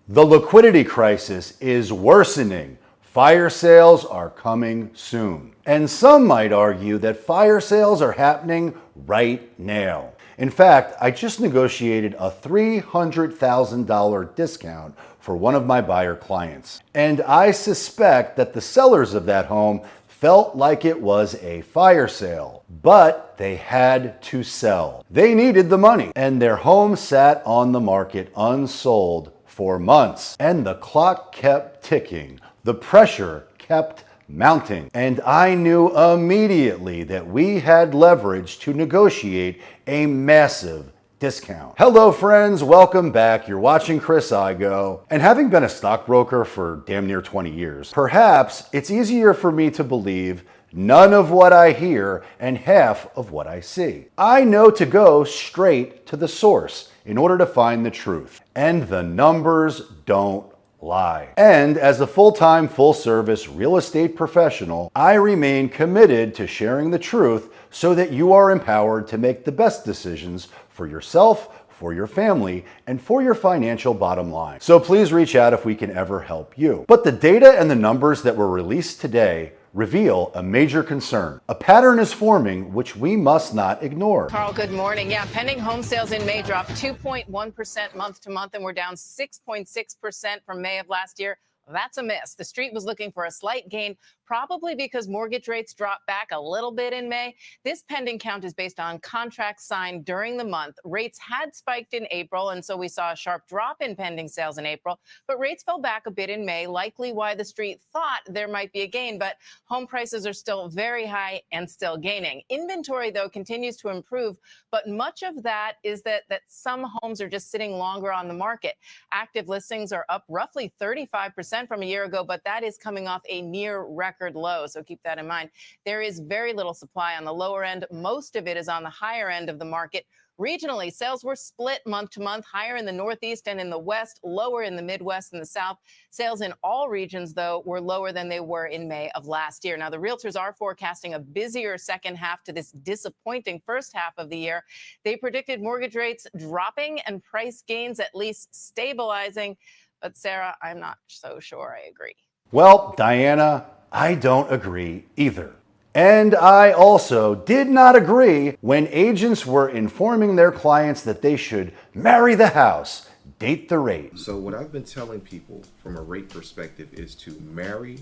The liquidity crisis is worsening. Fire sales are coming soon. And some might argue that fire sales are happening right now. In fact, I just negotiated a $300,000 discount for one of my buyer clients. And I suspect that the sellers of that home felt like it was a fire sale, but they had to sell. They needed the money, and their home sat on the market unsold for months, and the clock kept ticking. The pressure kept mounting, and I knew immediately that we had leverage to negotiate a massive discount. Hello friends, welcome back. You're watching Chris Igoe, and having been a stockbroker for damn near 20 years, perhaps it's easier for me to believe none of what I hear and half of what I see. I know to go straight to the source in order to find the truth, and the numbers don't lie. And as a full-time, full-service real estate professional, I remain committed to sharing the truth so that you are empowered to make the best decisions for yourself, for your family, and for your financial bottom line. So please reach out if we can ever help you. But the data and the numbers that were released today reveal a major concern. A pattern is forming which we must not ignore. Carl, good morning. Yeah, pending home sales in May dropped 2.1% month to month, and we're down 6.6% from May of last year. That's a miss. The street was looking for a slight gain, probably because mortgage rates dropped back a little bit in May. This pending count is based on contracts signed during the month. Rates had spiked in April, and so we saw a sharp drop in pending sales in April, but rates fell back a bit in May, likely why the street thought there might be a gain, but home prices are still very high and still gaining. Inventory, though, continues to improve, but much of that is that some homes are just sitting longer on the market. Active listings are up roughly 35% from a year ago, but that is coming off a near record low. So keep that in mind. There is very little supply on the lower end. Most of it is on the higher end of the market. Regionally, sales were split month to month, higher in the Northeast and in the West, lower in the Midwest and the South. Sales in all regions, though, were lower than they were in May of last year. Now, the realtors are forecasting a busier second half to this disappointing first half of the year. They predicted mortgage rates dropping and price gains at least stabilizing. But Sarah, I'm not so sure I agree. Well, Diana, I don't agree either. And I also did not agree when agents were informing their clients that they should marry the house, date the rate. So what I've been telling people from a rate perspective is to marry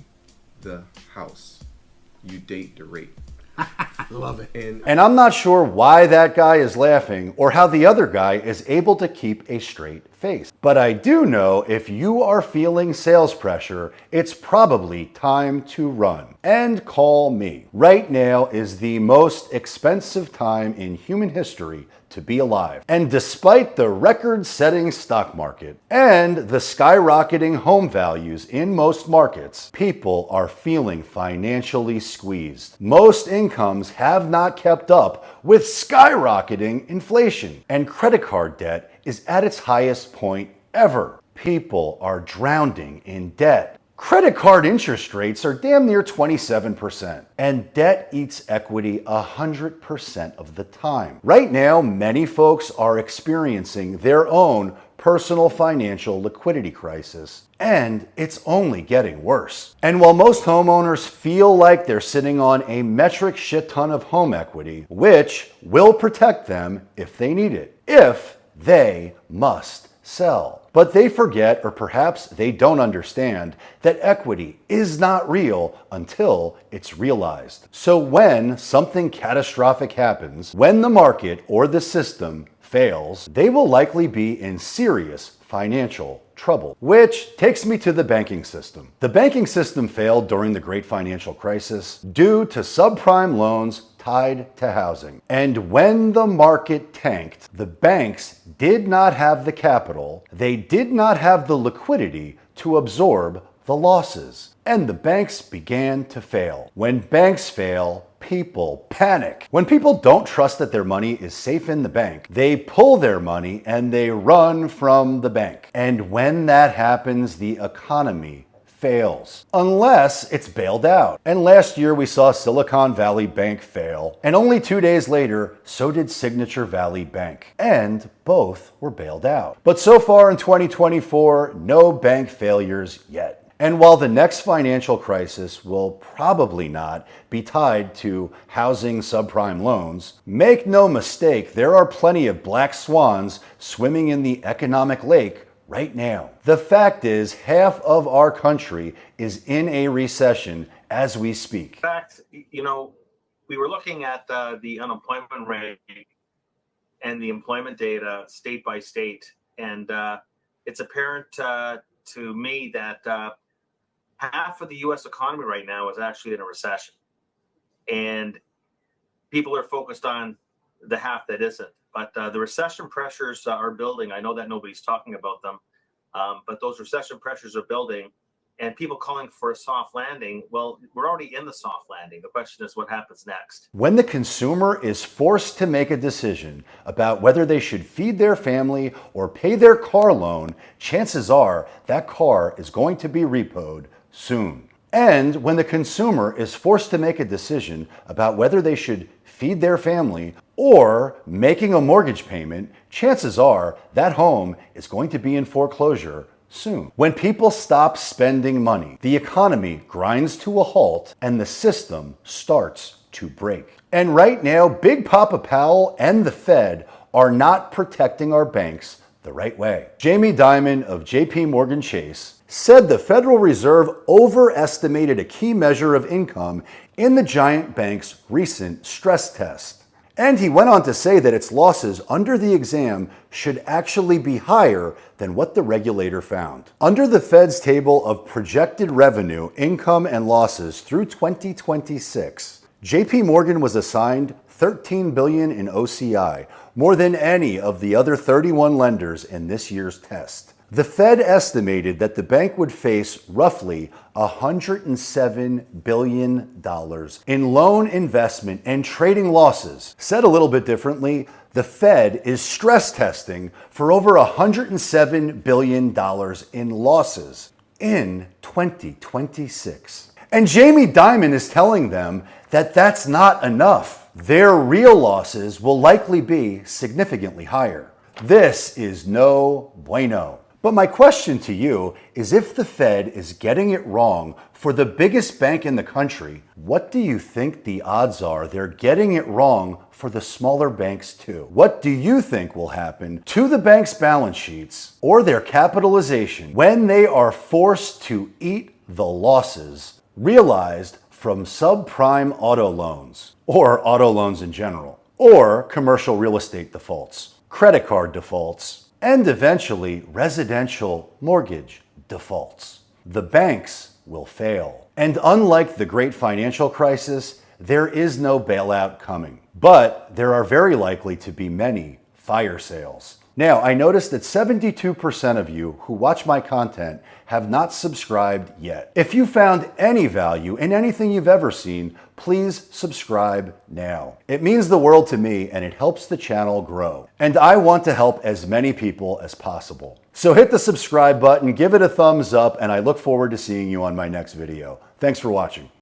the house. You date the rate. Love it. And I'm not sure why that guy is laughing or how the other guy is able to keep a straight face. But I do know if you are feeling sales pressure, it's probably time to run. And call me. Right now is the most expensive time in human history to be alive. And despite the record-setting stock market and the skyrocketing home values in most markets, people are feeling financially squeezed. Most incomes have not kept up with skyrocketing inflation, and credit card debt is at its highest point ever. People are drowning in debt. Credit card interest rates are damn near 27%, and debt eats equity 100% of the time. Right now, many folks are experiencing their own personal financial liquidity crisis, and it's only getting worse. And while most homeowners feel like they're sitting on a metric shit ton of home equity, which will protect them if they need it, if they must sell. But they forget, or perhaps they don't understand, that equity is not real until it's realized. So when something catastrophic happens, when the market or the system fails, they will likely be in serious financial trouble. Which takes me to the banking system. The banking system failed during the Great Financial Crisis due to subprime loans tied to housing. And when the market tanked, the banks did not have the capital, they did not have the liquidity to absorb the losses. And the banks began to fail. When banks fail, people panic. When people don't trust that their money is safe in the bank, they pull their money and they run from the bank. And when that happens, the economy fails, unless it's bailed out. And last year we saw Silicon Valley Bank fail, and only 2 days later, so did Signature Valley Bank. And both were bailed out. But so far in 2024, no bank failures yet. And while the next financial crisis will probably not be tied to housing subprime loans, make no mistake, there are plenty of black swans swimming in the economic lake right now. The fact is, half of our country is in a recession as we speak. In fact, we were looking at the unemployment rate and the employment data state by state, and it's apparent to me that half of the U.S. economy right now is actually in a recession, and people are focused on the half that isn't. But the recession pressures are building. I know that nobody's talking about them, but those recession pressures are building, and people calling for a soft landing. Well, we're already in the soft landing. The question is what happens next. When the consumer is forced to make a decision about whether they should feed their family or pay their car loan, chances are that car is going to be repoed soon. And when the consumer is forced to make a decision about whether they should feed their family or making a mortgage payment, chances are that home is going to be in foreclosure soon. When people stop spending money, the economy grinds to a halt and the system starts to break. And right now, Big Papa Powell and the Fed are not protecting our banks the right way. Jamie Dimon of JP Morgan Chase said the Federal Reserve overestimated a key measure of income in the giant bank's recent stress test. And he went on to say that its losses under the exam should actually be higher than what the regulator found. Under the Fed's table of projected revenue, income, and losses through 2026, JP Morgan was assigned $13 billion in OCI, more than any of the other 31 lenders in this year's test. The Fed estimated that the bank would face roughly $107 billion in loan investment and trading losses. Said a little bit differently, the Fed is stress testing for over $107 billion in losses in 2026. And Jamie Dimon is telling them that that's not enough. Their real losses will likely be significantly higher. This is no bueno. But my question to you is, if the Fed is getting it wrong for the biggest bank in the country, what do you think the odds are they're getting it wrong for the smaller banks too? What do you think will happen to the bank's balance sheets or their capitalization when they are forced to eat the losses realized from subprime auto loans, or auto loans in general, or commercial real estate defaults, credit card defaults, and eventually residential mortgage defaults? The banks will fail. And unlike the great financial crisis, there is no bailout coming. But there are very likely to be many fire sales. Now, I noticed that 72% of you who watch my content have not subscribed yet. If you found any value in anything you've ever seen, please subscribe now. It means the world to me, and it helps the channel grow. And I want to help as many people as possible. So hit the subscribe button, give it a thumbs up, and I look forward to seeing you on my next video. Thanks for watching.